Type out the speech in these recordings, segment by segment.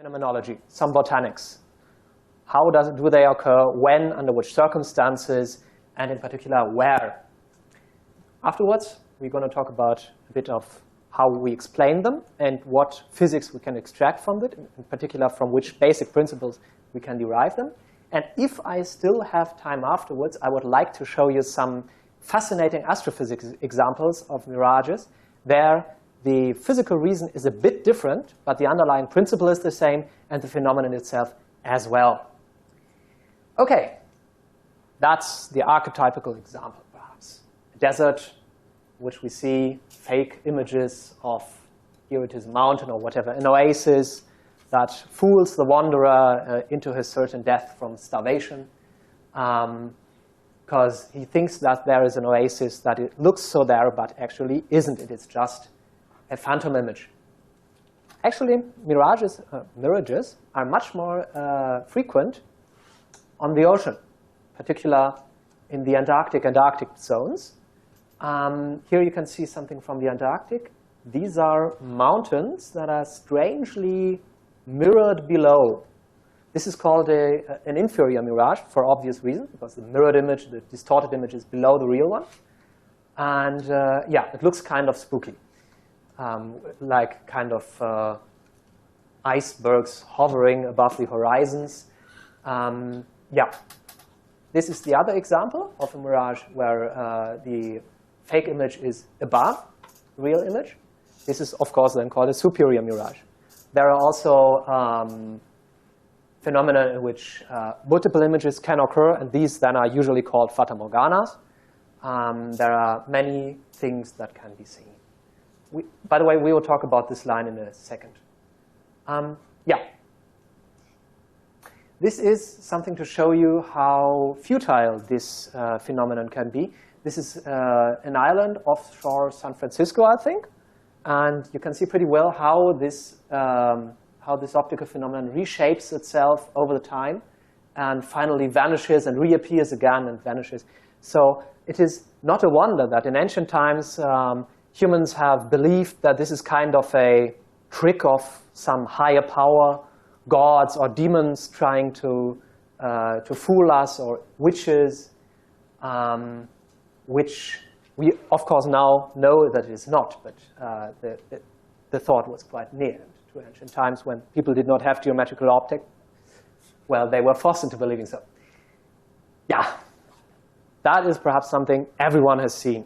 phenomenology, some botanics. How do they occur, when, under which circumstances, and in particular, where? Afterwards, we're going to talk about a bit of how we explain them and what physics we can extract from it, in particular from which basic principles we can derive them. And if I still have time afterwards, I would like to show you some fascinating astrophysics examples of mirages where the physical reason is a bit different, but the underlying principle is the same, and the phenomenon itself as well. OK, that's the archetypical example, perhaps. A desert, which we see fake images of, here it is a mountain or whatever, an oasis that fools the wanderer into his certain death from starvation, because he thinks that there is an oasis, that it looks so there, but actually isn't. It is just a phantom image. Actually, mirages are much more frequent on the ocean, particularly in the Antarctic zones. Here you can see something from the Antarctic. These are mountains that are strangely mirrored below. This is called an inferior mirage for obvious reasons, because the mirrored image, the distorted image, is below the real one. And yeah, it looks kind of spooky, like kind of icebergs hovering above the horizons. Yeah. This is the other example of a mirage where the fake image is above the real image. This is, of course, then called a superior mirage. There are also phenomena in which multiple images can occur, and these then are usually called fata morganas. There are many things that can be seen. By the way, we will talk about this line in a second. Yeah. This is something to show you how futile this phenomenon can be. This is an island offshore San Francisco, I think. And you can see pretty well how this optical phenomenon reshapes itself over the time and finally vanishes and reappears again and vanishes. So it is not a wonder that in ancient times humans have believed that this is kind of a trick of some higher power, gods or demons trying to fool us, or witches, which we, of course, now know that it is not. But the thought was quite near to ancient times when people did not have geometrical optics. Well, they were forced into believing so. Yeah, that is perhaps something everyone has seen.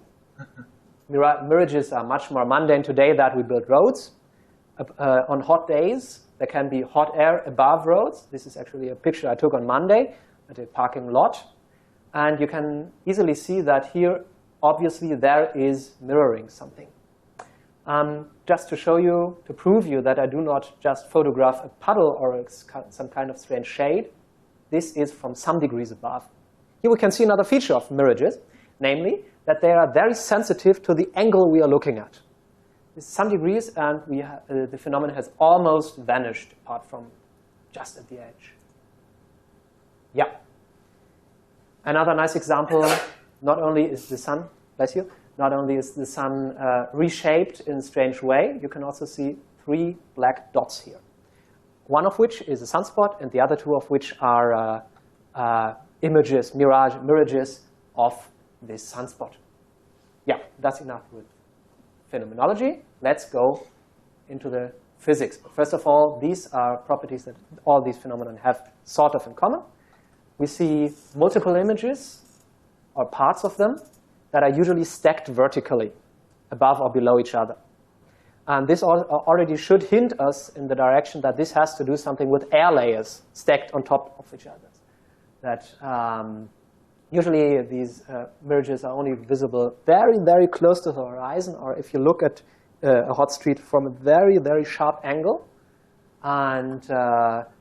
Mirages are much more mundane today that we build roads. On hot days, there can be hot air above roads. This is actually a picture I took on Monday at a parking lot. And you can easily see that here, obviously, there is mirroring something. Just to show you, to prove you that I do not just photograph a puddle or some kind of strange shade, this is from some degrees above. Here we can see another feature of mirages, namely that they are very sensitive to the angle we are looking at. It's some degrees, and the phenomenon has almost vanished, apart from just at the edge. Yeah. Another nice example, not only is the sun, bless you, not only is the sun reshaped in a strange way, you can also see 3 black dots here. One of which is a sunspot, and the other 2 of which are mirages of this sunspot. Yeah, that's enough with phenomenology. Let's go into the physics. But first of all, these are properties that all these phenomena have sort of in common. We see multiple images, or parts of them, that are usually stacked vertically, above or below each other. And this already should hint us in the direction that this has to do something with air layers stacked on top of each other. That usually these mirages are only visible very, very close to the horizon, or if you look at a hot street from a very, very sharp angle. And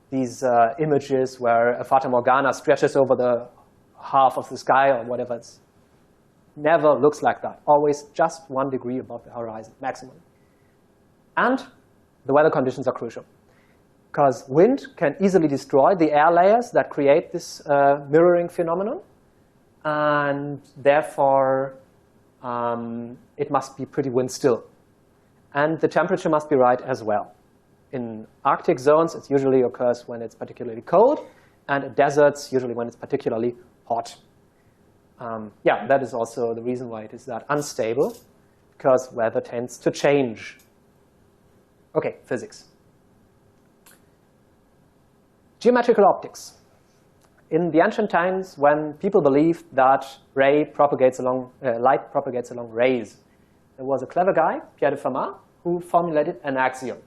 these images where a fata morgana stretches over the half of the sky or whatever, it's never looks like that. Always just 1 degree above the horizon, maximum. And the weather conditions are crucial, because wind can easily destroy the air layers that create this mirroring phenomenon. And therefore, it must be pretty wind still. And the temperature must be right as well. in Arctic zones, it usually occurs when it's particularly cold, and in deserts, usually when it's particularly hot. Yeah, that is also the reason why it is that unstable, because weather tends to change. Okay, physics. Geometrical optics. In the ancient times, when people believed that light propagates along rays, there was a clever guy, Pierre de Fermat, who formulated an axiom.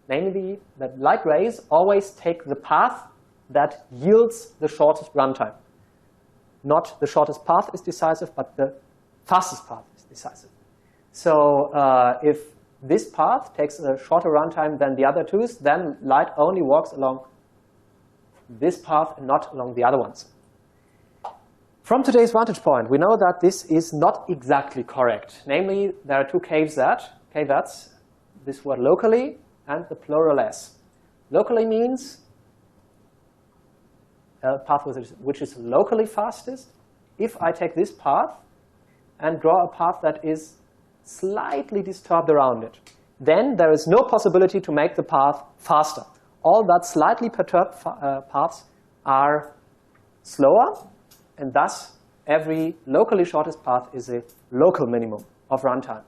Namely, that light rays always take the path that yields the shortest runtime. Not the shortest path is decisive, but the fastest path is decisive. So if this path takes a shorter runtime than the other two, then light only walks along this path and not along the other ones. From today's vantage point, we know that this is not exactly correct. Namely, there are two caveats, this word locally and the plural s. Locally means a path which is locally fastest. If I take this path and draw a path that is slightly disturbed around it, then there is no possibility to make the path faster. All that slightly perturbed paths are slower, and thus every locally shortest path is a local minimum of runtime.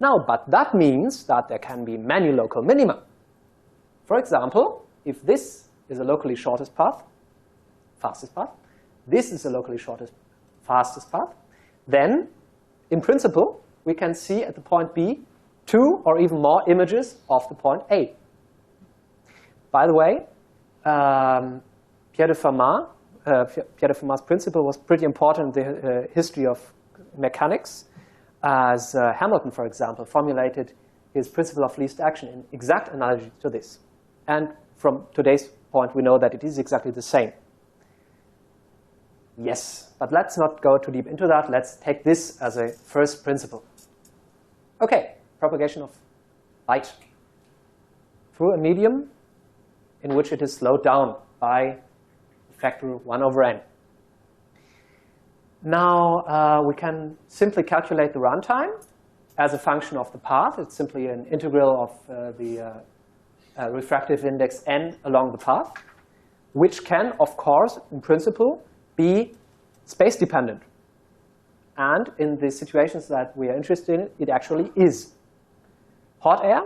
Now, but that means that there can be many local minima. For example, if this is a locally shortest path, fastest path, this is a locally shortest, fastest path, then in principle, we can see at the point B 2 or even more images of the point A. By the way, Pierre de Fermat's principle was pretty important in the history of mechanics, as Hamilton, for example, formulated his principle of least action in exact analogy to this. And from today's point, we know that it is exactly the same. Yes, but let's not go too deep into that. Let's take this as a first principle. Okay, propagation of light through a medium in which it is slowed down by factor 1 over n. Now, we can simply calculate the runtime as a function of the path. It's simply an integral of the refractive index n along the path, which can, of course, in principle, be space-dependent. And in the situations that we are interested in, it actually is. Hot air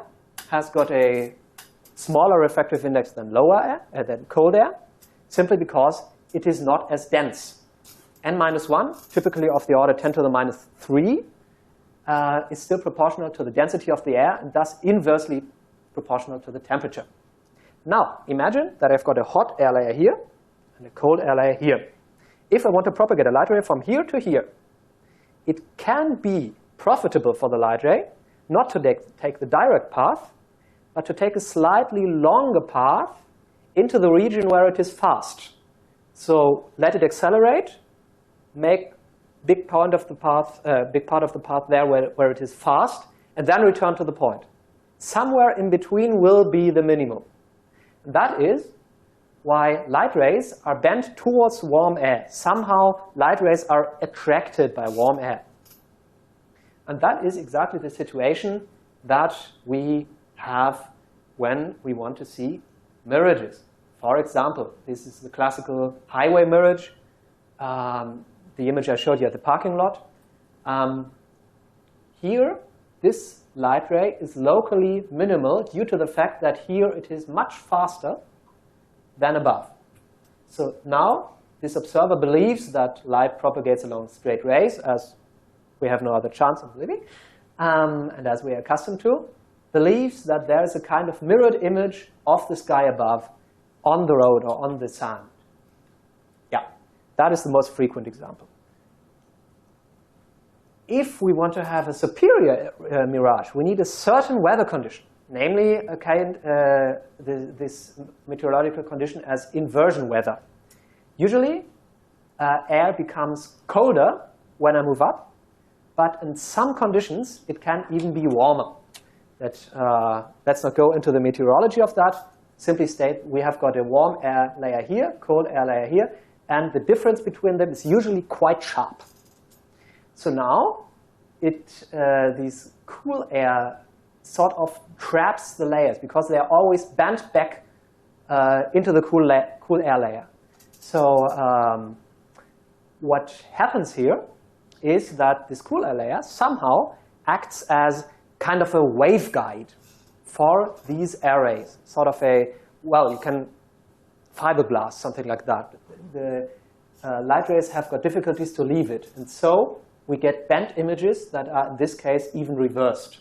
has got a smaller refractive index than than cold air, simply because it is not as dense. N-1, typically of the order 10 to the minus 3, is still proportional to the density of the air and thus inversely proportional to the temperature. Now, imagine that I've got a hot air layer here and a cold air layer here. If I want to propagate a light ray from here to here, it can be profitable for the light ray not to take the direct path, but to take a slightly longer path into the region where it is fast. So let it accelerate, make big part of the path there where it is fast, and then return to the point. Somewhere in between will be the minimum. And that is why light rays are bent towards warm air. Somehow light rays are attracted by warm air. And that is exactly the situation that we have when we want to see mirages. For example, this is the classical highway mirage, the image I showed you at the parking lot. Here, this light ray is locally minimal due to the fact that here it is much faster than above. So now, this observer believes that light propagates along straight rays, as we have no other chance of living, and as we are accustomed to, believes that there is a kind of mirrored image of the sky above on the road or on the sand. Yeah, that is the most frequent example. If we want to have a superior mirage, we need a certain weather condition, namely a this meteorological condition as inversion weather. Usually, air becomes colder when I move up, but in some conditions, it can even be warmer. Let's not go into the meteorology of that. Simply state we have got a warm air layer here, cold air layer here, and the difference between them is usually quite sharp. So now, these cool air sort of traps the layers because they are always bent back into the cool air layer. So what happens here is that this cool air layer somehow acts as kind of a waveguide for these arrays, sort of a, well, you can fiberglass, something like that. The light rays have got difficulties to leave it, and so we get bent images that are, in this case, even reversed.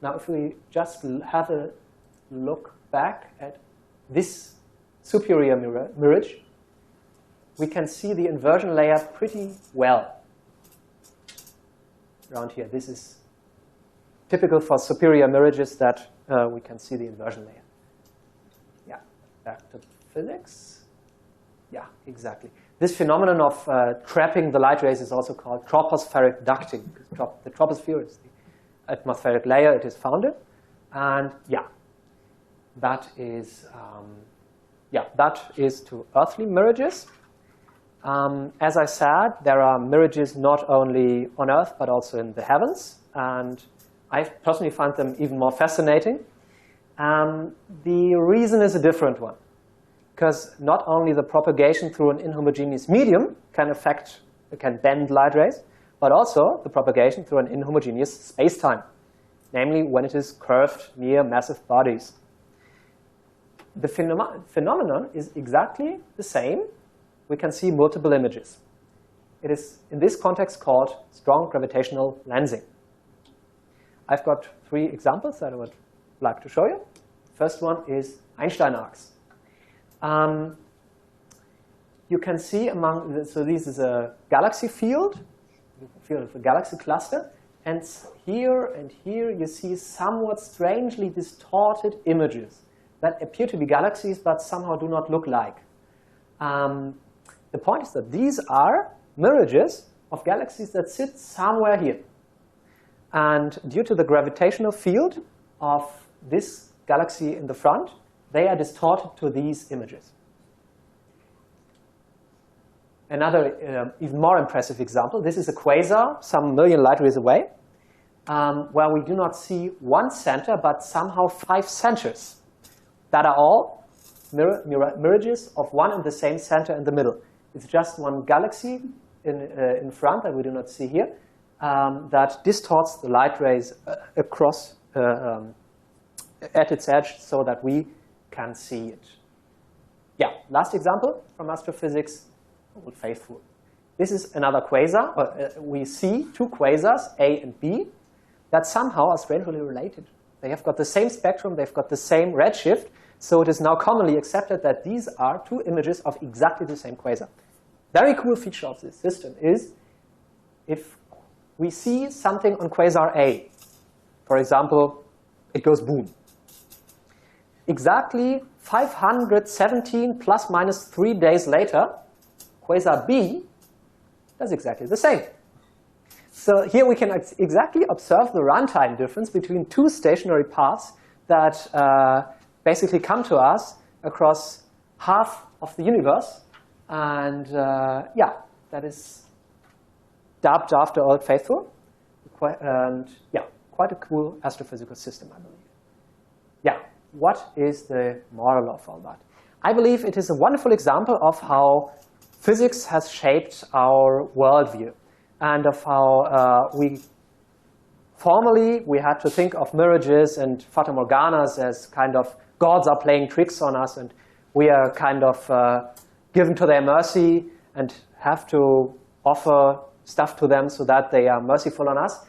Now, if we just have a look back at this superior mirage, we can see the inversion layer pretty well around here. This is typical for superior mirages that we can see the inversion layer. Yeah, back to physics. Yeah, exactly. This phenomenon of trapping the light rays is also called tropospheric ducting, because the troposphere is the atmospheric layer it is founded. And yeah, that is to earthly mirages. As I said, there are mirages not only on Earth, but also in the heavens. And I personally find them even more fascinating. The reason is a different one. Because not only the propagation through an inhomogeneous medium can bend light rays, but also the propagation through an inhomogeneous space-time, namely when it is curved near massive bodies. The phenomenon is exactly the same. We can see multiple images. It is, in this context, called strong gravitational lensing. I've got 3 examples that I would like to show you. First one is Einstein arcs. You can see so this is a galaxy field of a galaxy cluster. And here you see somewhat strangely distorted images that appear to be galaxies, but somehow do not look like. The point is that these are mirages of galaxies that sit somewhere here. And due to the gravitational field of this galaxy in the front, they are distorted to these images. Another even more impressive example, this is a quasar some million light years away, where we do not see one center, but somehow 5 centers that are all mirages of one and the same center in the middle. It's just one galaxy in front that we do not see here that distorts the light rays across at its edge so that we can see it. Yeah, last example from astrophysics, Old Faithful. This is another quasar. We see 2 quasars, A and B, that somehow are strangely related. They have got the same spectrum, they've got the same redshift, so it is now commonly accepted that these are 2 images of exactly the same quasar. Very cool feature of this system is if we see something on quasar A, for example, it goes boom. Exactly 517 plus minus 3 days later, quasar B does exactly the same. So here we can exactly observe the runtime difference between 2 stationary paths that basically come to us across half of the universe. And yeah, that is dubbed after Old Faithful. And yeah, quite a cool astrophysical system, I believe. Yeah, what is the moral of all that? I believe it is a wonderful example of how physics has shaped our worldview and of how formerly we had to think of mirages and fata morganas as kind of gods are playing tricks on us and we are kind of given to their mercy and have to offer stuff to them so that they are merciful on us.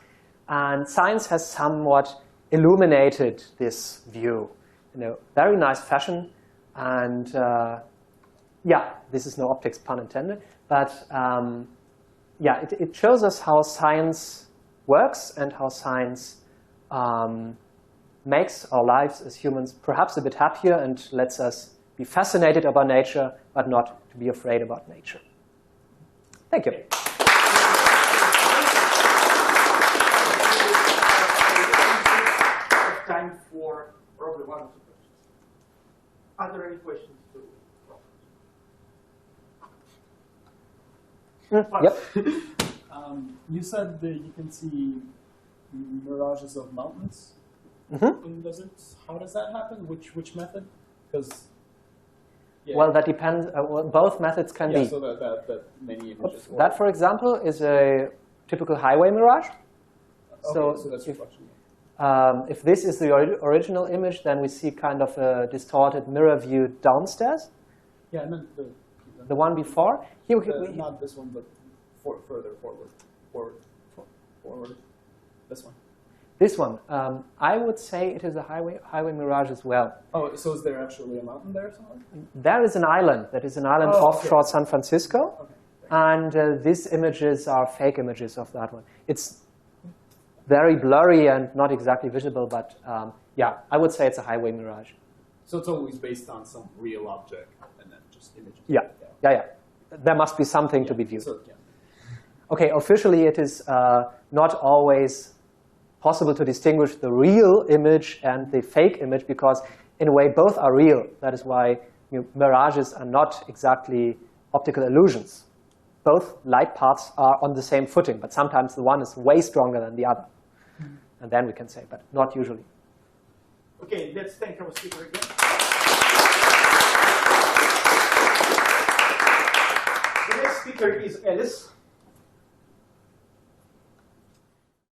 And science has somewhat illuminated this view in a very nice fashion. And yeah, this is no optics pun intended, but yeah, it shows us how science works and how science makes our lives as humans perhaps a bit happier and lets us be fascinated about nature, but not to be afraid about nature. Thank you. Time for probably 1 or 2 questions. Are there any questions to Yep. You said that you can see mirages of mountains. And how does that happen? Which method? Because well, that depends. Well, both methods can be. So that many images. That, for example, is a typical highway mirage. Okay, so that's reflection. If this is the original image, then we see kind of a distorted mirror view downstairs. Yeah, and then the one before. Here not this one, but further forward. This one. This one. I would say it is a highway mirage as well. Oh, so is there actually a mountain there somewhere? There is an island. That is an island offshore San Francisco. Okay. And these images are fake images of that one. It's very blurry and not exactly visible, but yeah, I would say it's a highway mirage. So it's always based on some real object and then just images. Yeah. There must be something to be viewed. So, yeah. Okay, officially it is not always possible to distinguish the real image and the fake image because, in a way, both are real. That is why mirages are not exactly optical illusions. Both light paths are on the same footing, but sometimes the one is way stronger than the other. And then we can say, but not usually. Okay, let's thank our speaker again. The next speaker is Alice.